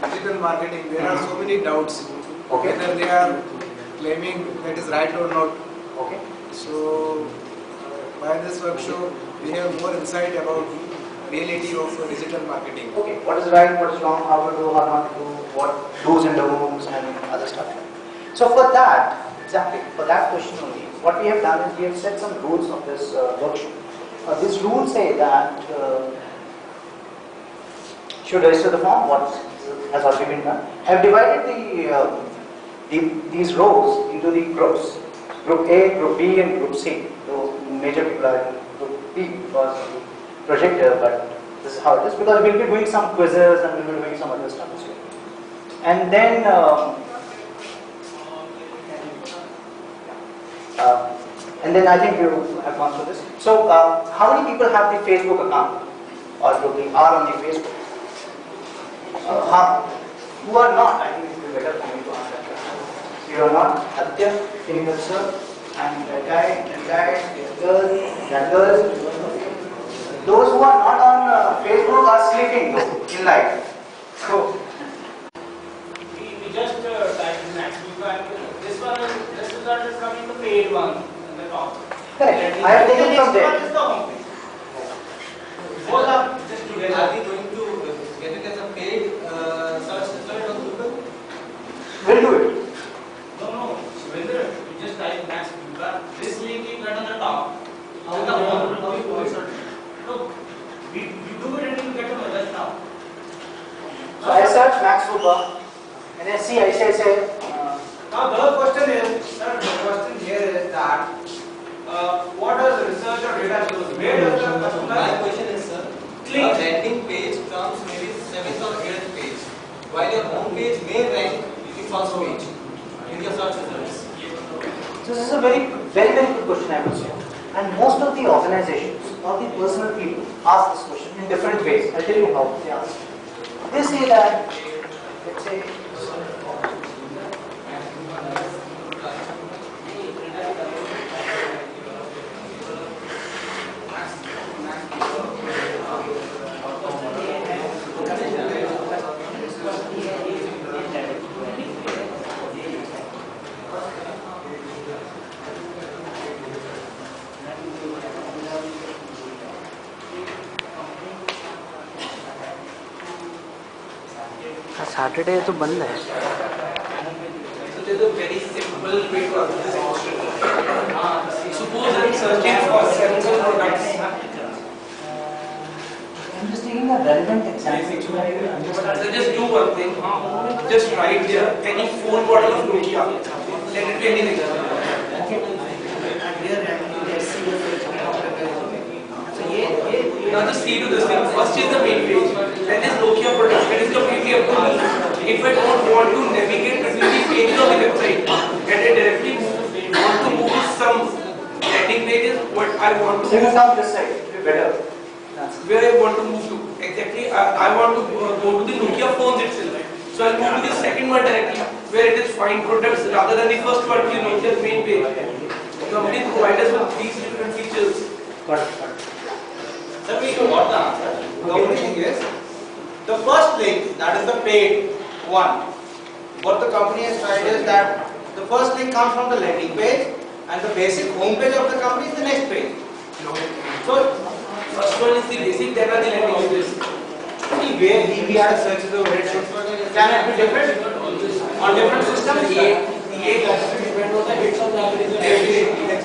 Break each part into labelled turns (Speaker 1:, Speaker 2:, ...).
Speaker 1: Digital marketing, there are so many doubts
Speaker 2: Okay.
Speaker 1: whether they are claiming that is right or not.
Speaker 2: Okay.
Speaker 1: So, by this workshop, we have more insight about reality of digital marketing.
Speaker 2: Okay. What is right, what is wrong, how to do, how not to do, what do's and don'ts, and other stuff. So for that, exactly, for that question only, what we have done is we have set some rules of this workshop. These rules say that should register the form, what has already been done. I have divided these rows into the groups. Group A, Group B, and Group C. So major people are in Group B because of the projector, but this is how it is because we will be doing some quizzes and we will be doing some other stuff as well. And then I think you have gone through this. So how many people have the Facebook account or are on the Facebook? Who are not? I think it will be better for me to answer that. You are not. Aditya, can you answer? And that guy, that girl. Those who are not on Facebook are sleeping though, in life. So
Speaker 3: we just typed Max Viva. This result is coming the paid one on the top.
Speaker 2: correct. I have taken from there.
Speaker 3: This is the homepage. Both are just together.
Speaker 4: Are we going to get it as a paid search result on Google?
Speaker 2: We'll do it.
Speaker 3: No. Whether you just type Max Viva, this link you get on the top. How you do it? No, we do it and you get a result now.
Speaker 2: So I search Max Fuba and I say.
Speaker 3: Now the question is, sir, the question here is that what does research or data shows? Where does the customer?
Speaker 4: My question is, sir,
Speaker 3: Click.
Speaker 4: a landing page comes maybe 7th or 8th page, while your home page may rank the first page in your search results.
Speaker 2: So this is a very good question I would say. And most of the organizations or the personal people ask this question in different ways. I'll tell you how they ask. They say that, let's say, Saturday तो बंद है.
Speaker 4: So there's a very simple way to answer this question. Suppose I'm searching for Samsung products.
Speaker 2: I'm just taking a relevant example.
Speaker 4: So just do one thing. Just write there any phone model of Nokia. Let it be anything. Now just see to this thing. First is the main page. Then is Nokia product. That is completely up to me. If I don't want to navigate between the pages of the website and I directly want to move some landing pages, what I want to.
Speaker 2: So you come this side. Better.
Speaker 4: Where I want to move to. Exactly, I want to go to the Nokia phones itself. So I'll move to the second one directly, where it is find products rather than the first one, the Nokia's main page. The company provides us with these different features.
Speaker 3: Sir, we got the answer. The only thing is, the first link, that is the paid one. What the company has tried is that the first link comes from the landing page and the basic home page of the company is the next page. So,
Speaker 4: First one is the basic, then are the landing pages.
Speaker 3: see where we are searching the where it should. Can it be different? On different systems?
Speaker 5: Depend on the hits of the algorithm.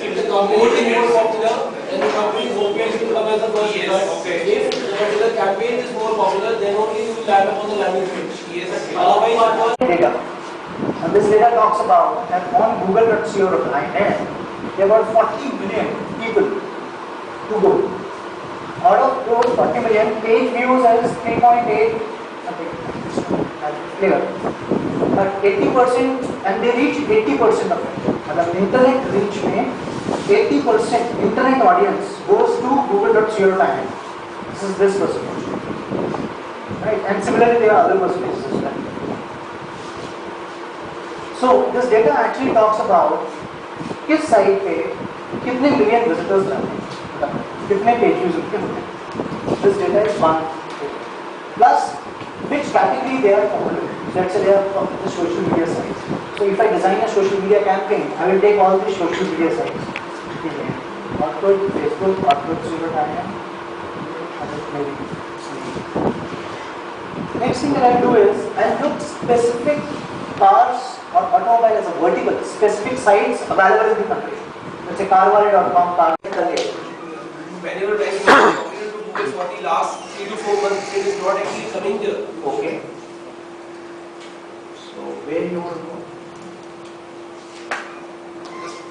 Speaker 5: If the company is more popular, then the company's home page will come as the first result.
Speaker 3: Okay.
Speaker 5: If the particular campaign is more popular, then only you will land up on the landing page. Otherwise,
Speaker 2: data. And this data talks about that on google.co.in there were 40 million people to go. Out of those 40 million, page views is 3.8 clear. But 80% and they reach 80% of it. मतलब internet reach में 80% internet audience goes to google.co.in. This is this percentage. Right? And similarly there are other percentages as well. So this data actually talks about किस site पे कितने million visitors जाते हैं, कितने page views होते हैं. This data is one. Plus which category they are popular. Let's say they are from the social media sites. So if I design a social media campaign, I will take all the social media sites. Orkut, Facebook, Orkut, maybe. Next thing that I do is I look specific cars or automobile as a vertical, specific sites available in the country. Let's say carwale.com, car.
Speaker 4: Whenever I log into Google for the last 3 to 4 months, it is not actually coming here.
Speaker 2: Okay. So where you want to go?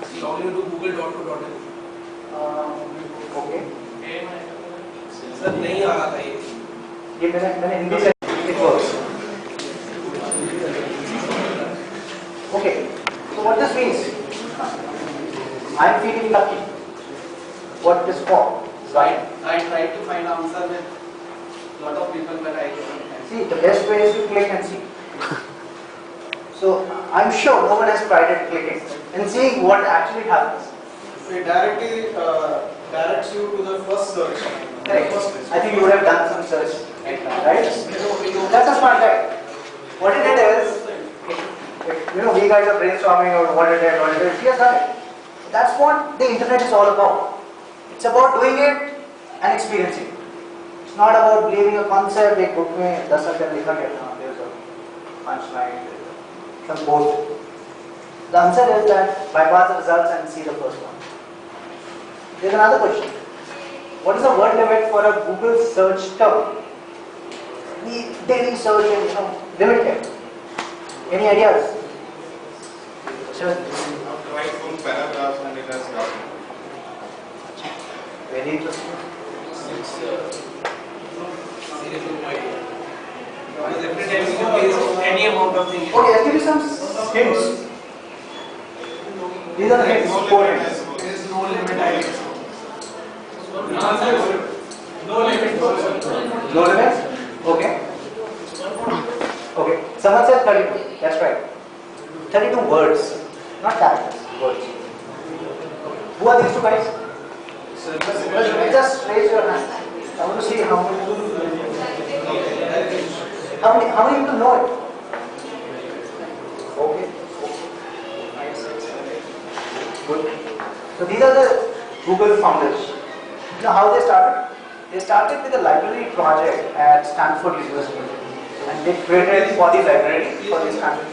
Speaker 4: Just log into google.co.in.
Speaker 2: Okay.
Speaker 4: Sir नहीं आ रहा था
Speaker 2: ये मैंने हिंदी से it works. Okay. So what this means? I'm feeling lucky. What this for?
Speaker 3: I tried to find answer with lot of people, but I couldn't.
Speaker 2: See, the best way is to click and see. So I'm sure no one has tried it clicking and seeing what actually happens.
Speaker 3: It directly directs you to the first search.
Speaker 2: Correct. I think you would have done some search, right? That's a smart guy. What it did is, we guys are brainstorming about what it is. He has done it. That's what the internet is all about. It's about doing it and experiencing. It's not about believing a concept. एक book में 10 अक्षर लिखा गया था. There's a punchline, some quote. The answer is that bypass the results and see the first one. There's another question. What is the word limit for a Google search term? We daily search and limit here. Any ideas? Sure.
Speaker 6: Write full paragraphs and it has got.
Speaker 2: Very interesting.
Speaker 4: Seriously, no idea. Because every time you can paste any amount of things.
Speaker 2: Okay, I'll give you some hints. These are the hints. Four hints.
Speaker 1: There is no limit, I guess.
Speaker 5: No limit.
Speaker 2: No limits? Okay. Okay. Someone said 32. That's right. 32 words. Not characters. Words. Who are these two guys? Just raise your hand. I want to see how many people know it. Okay. Good. So these are the Google founders. You know how they started? They started with a library project at Stanford University, and they created for the library for the Stanford.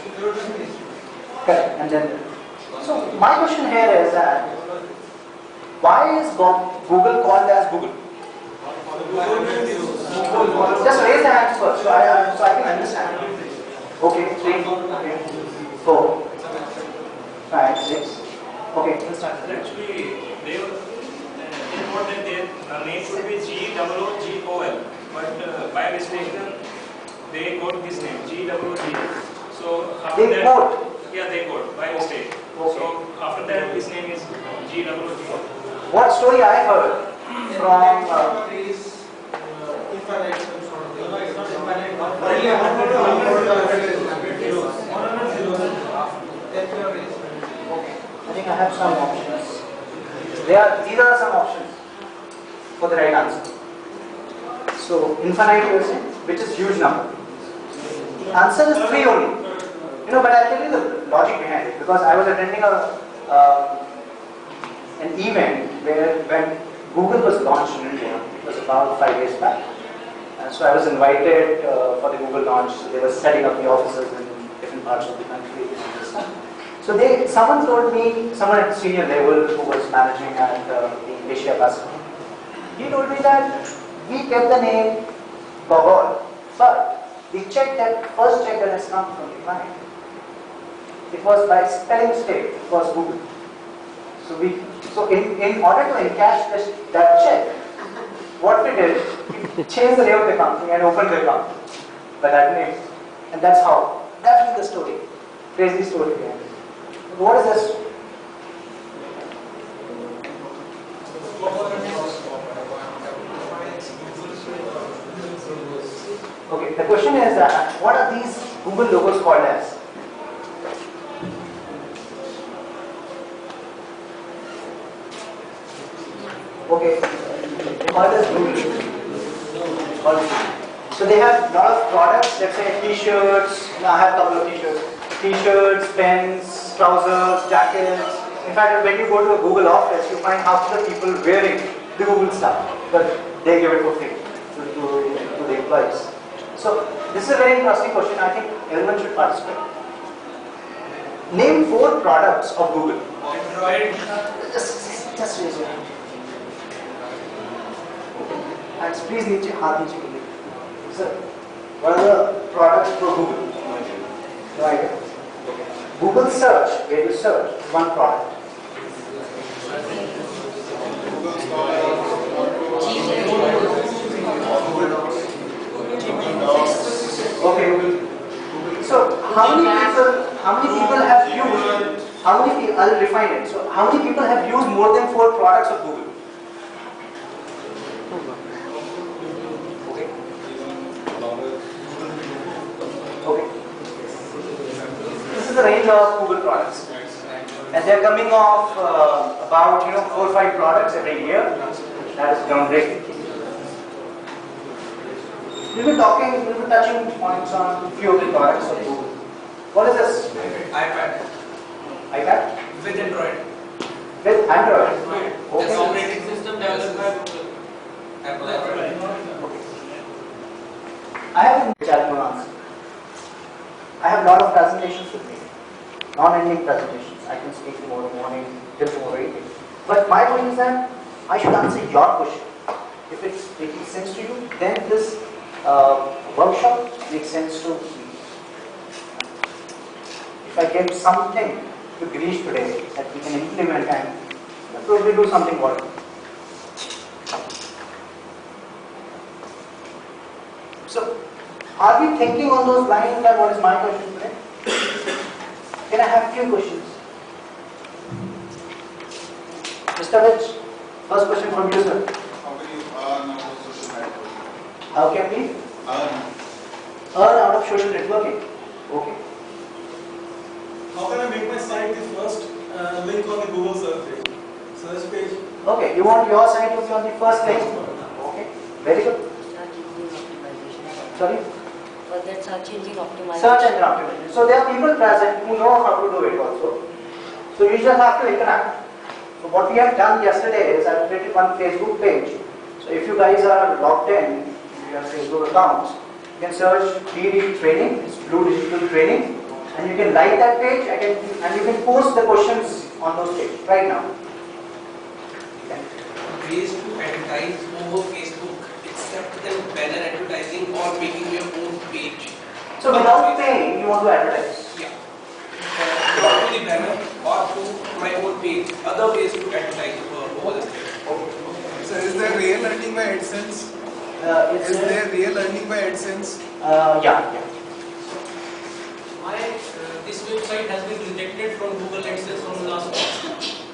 Speaker 2: Correct. And then, so my question here is that why is Google called as Google? Just raise the hands first, so I can understand. Okay, 3, 4, 5, 6. Okay, let's start.
Speaker 7: Actually, they thought that their name should be GOOGOL, but by mistake they got this name GOOG. So after
Speaker 2: They
Speaker 7: that,
Speaker 2: quote.
Speaker 7: yeah, they got by mistake.
Speaker 2: Okay.
Speaker 7: So after that, his name is GOOG.
Speaker 2: What story I heard from I think I have some options. These are some options for the right answer. So infinite person, which is huge number. Answer is 3 only. But I'll tell you the logic behind it, because I was attending an event when Google was launched in India. It was about 5 years back. And so I was invited for the Google launch. So they were setting up the offices in different parts of the country. So someone told me, someone at senior level who was managing at the Asia Pacific, he told me that we kept the name Gogol, but the first check that has come from the client, it was by spelling mistake, it was Google. So in order to encash that check, what we did, we changed the name of the company and opened the account by that name. And that's the story. Crazy story behind it. What is this? Okay, the question is that what are these Google logos called as? Okay, they call it as Google. It's called So they have a lot of products, let's say t-shirts, I have a couple of t-shirts, t-shirts, pens, trousers, jackets. In fact, when you go to a Google office, you find half of the people wearing the Google stuff, but they give it for free to the employees. So this is a very interesting question. I think everyone should participate. Name 4 products of Google.
Speaker 4: Android.
Speaker 2: Just raise your hand. And please नीचे हाथ नीचे करिए. Sir, what are the products for Google? Right. Google search, where you search one product. Okay. So how many people have used? I'll refine it. So how many people have used more than 4 products of Google? Okay. This is the range of Google products, and they're coming off about 4 or 5 products every year. That is groundbreaking. We'll be touching points on a few of the products of Google. What is this?
Speaker 4: iPad.
Speaker 2: iPad?
Speaker 4: With Android.
Speaker 2: With Android?
Speaker 4: This operating system developed by Google. Apple Android.
Speaker 2: I have I have a lot of presentations with me, non-ending presentations. I can speak tomorrow morning till tomorrow evening. But my point is that I should answer your question. If it's making sense to you, then this workshop makes sense to me. If I give something to Girish today that we can implement and probably do something more. So, are we thinking on those lines, and what is my question today? Can I have a few questions? Mr. Rich, first question from you, sir.
Speaker 6: How can you earn out of social networking?
Speaker 2: How can we
Speaker 6: Earn.
Speaker 2: earn out of social networking? Okay.
Speaker 5: How can I make my site the first link on the Google search page?
Speaker 2: Okay, you want your site to be on the first link? Okay, very good. Sorry?
Speaker 8: For that search engine optimization.
Speaker 2: Search engine optimization. So there are people present who know how to do it also. So you just have to interact. So what we have done yesterday is I've created one Facebook page. So if you guys are logged in your Facebook accounts, you can search BD Training, it's Blue Digital Training, and you can like that page and you can post the questions on those pages right now.
Speaker 4: Ways to advertise over Facebook except than banner advertising or making your own page.
Speaker 2: So without paying, you want to advertise.
Speaker 4: Yeah. Not to the banner or to my own page. Other ways to advertise over the page.
Speaker 1: So is there real earning by AdSense? Is there real earning by AdSense?
Speaker 2: Yeah.
Speaker 4: This website has been rejected from Google AdSense from the last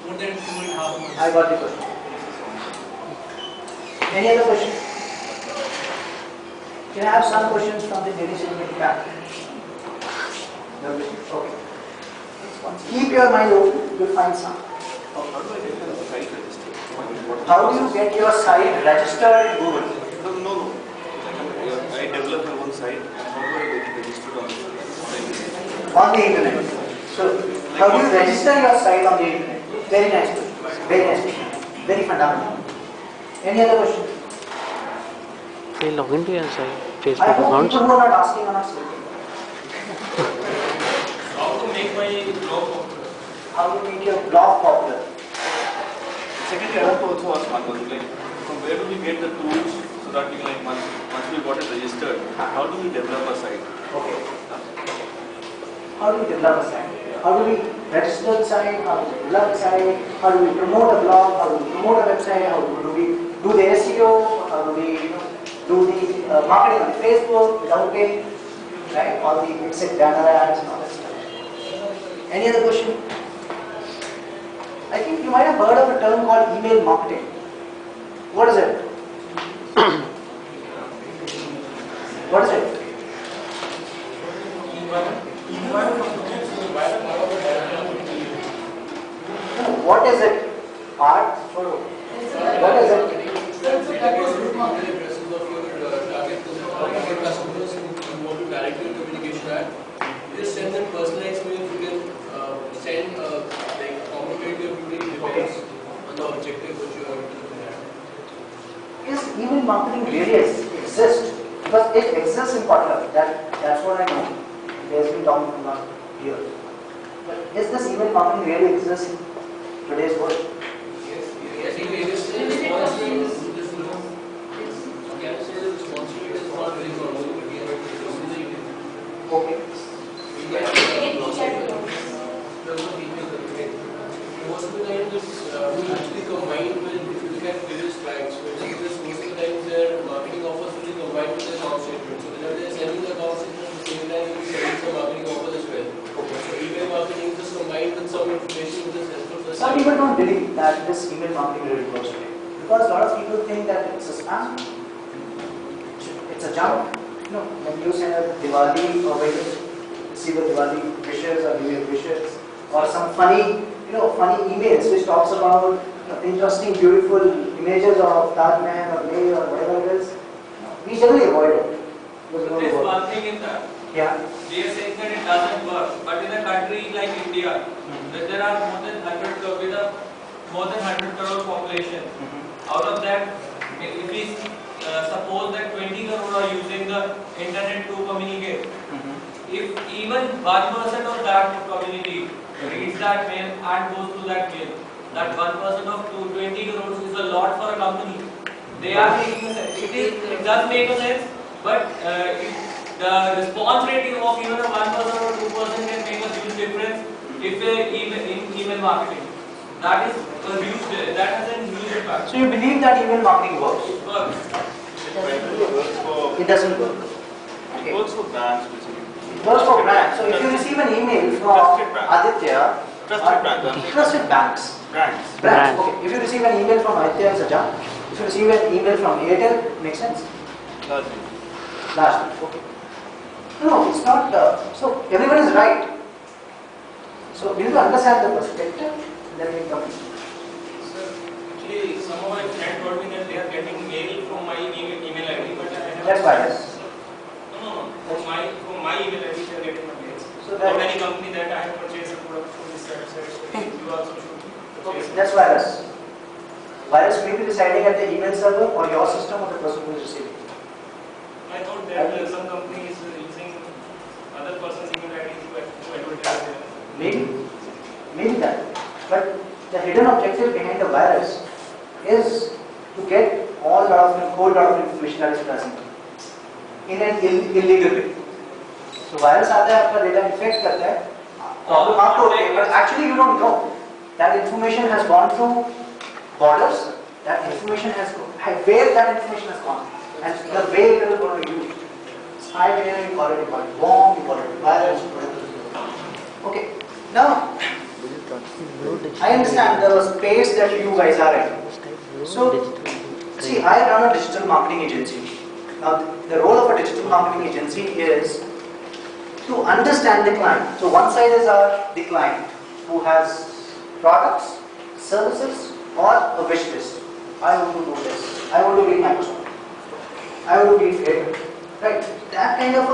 Speaker 4: more than 2.5 months.
Speaker 2: I got the question. Any other questions? Can I have some questions from the ladies in the back? No questions? Okay. Keep your mind open, you'll find some. How do you get your site registered in Google?
Speaker 6: No. I develop my own site. How do I get it registered on the internet?
Speaker 2: On the internet. So, how do you register your site on the internet? Very nice question. Very nice question. Very fundamental. Any other questions?
Speaker 9: They log into your site,
Speaker 2: I
Speaker 9: Facebook
Speaker 2: hope
Speaker 9: accounts.
Speaker 2: people who are not asking are not sleeping.
Speaker 7: How to make my blog popular?
Speaker 2: How do you make your blog popular?
Speaker 6: Secondly, I want to also ask one question, like, from where do we get the tools so that we can, like, once we got it registered, how do we develop a site?
Speaker 2: Okay. How do we develop a site? How do we register the site? How do we develop the site? How do we promote a blog? How do we promote a website? How do we do the SEO? How do we do the marketing on Facebook without paying? Right? All the exit banner ads and all that stuff. Any other question? I think you might have heard of a term called email marketing. What is it? What is it? No, what is it? Art? What is it?
Speaker 5: objective which you are looking at.
Speaker 2: Is email marketing really exist? Because it exists in Kotlin. That's what I know. It has been talking for last year. But is this email marketing really exist in today's world?
Speaker 5: Yes, it is still responsible. Can say the responsibility is not very normal.
Speaker 2: Okay.
Speaker 5: Most of the time, this we actually combine with, if you look at various clients, most of the times their marketing offers will be combined with their account statement. So whenever they are sending the account statement, at the same time you will be sending some marketing offers as well. So email marketing is just combined with some information which is helpful for the
Speaker 2: Some people don't believe that this email marketing really works today. Because a lot of people think that it's a spam, it's a junk. You know, when you send a Diwali or when you receive a Diwali wishes or New Year wishes or some funny emails which talks about interesting, beautiful images of Taj Mahal or Leh or whatever it is, we generally avoid it.
Speaker 4: There's one thing in that.
Speaker 2: Yeah.
Speaker 4: They are saying that it doesn't work, but in a country like India, that there are more than 100 crore population. Out of that, if we suppose that 20 crore are using the internet to communicate, if even 1% of that community reads that mail and goes to that mail, that 1% of 20 crores is a lot for a company. They are making a sense. It does make a sense, but the response rate of even a 1% or 2% can make a huge difference if in email marketing. That is a huge. That has a huge impact.
Speaker 2: So you believe that email marketing works?
Speaker 4: It works.
Speaker 2: It doesn't work.
Speaker 6: It works for brands basically.
Speaker 2: It works for brands. So if you receive an email from Aditya, trusted banks. Brands. Okay. If you receive an email from Aditya, it's a junk. If you receive an email from Airtel, makes sense?
Speaker 6: Largely.
Speaker 2: Okay. No, it's not. So everyone is right. So we need to understand the perspective, then we come.
Speaker 7: Actually, some of my friends told me that they are getting mail from my email ID, but I have.
Speaker 2: That's virus.
Speaker 7: No. From my email ID, they are getting my mails.
Speaker 2: So
Speaker 7: Not any company that I have purchased a product from this site, you also should purchase.
Speaker 2: That's virus. Virus may be residing at the email server or your system or the person who is receiving.
Speaker 7: I thought that some company is using other person's email ID to advertise.
Speaker 2: Maybe that. But the hidden objective behind the virus is to get whole lot of information that is present in an illegal way. So virus आता है आपका data infect करता है, problem आपको होती है, but actually you don't know that information has gone through borders, that information has where that information has gone, and the way it is going to be used. Spyware, you call it bomb, you call it virus, whatever. Okay. Now, I understand the space that you guys are in. So, see, I run a digital marketing agency. Now, the role of a digital marketing agency is to understand the client. So, one side is the client who has products, services, or a wish list. I want to do this. I want to be Microsoft. I want to be Airtel. Right? That kind of a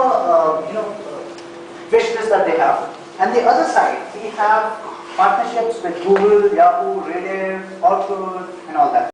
Speaker 2: wish list that they have. And the other side, we have partnerships with Google, Yahoo, Rediff, Orkut, and all that.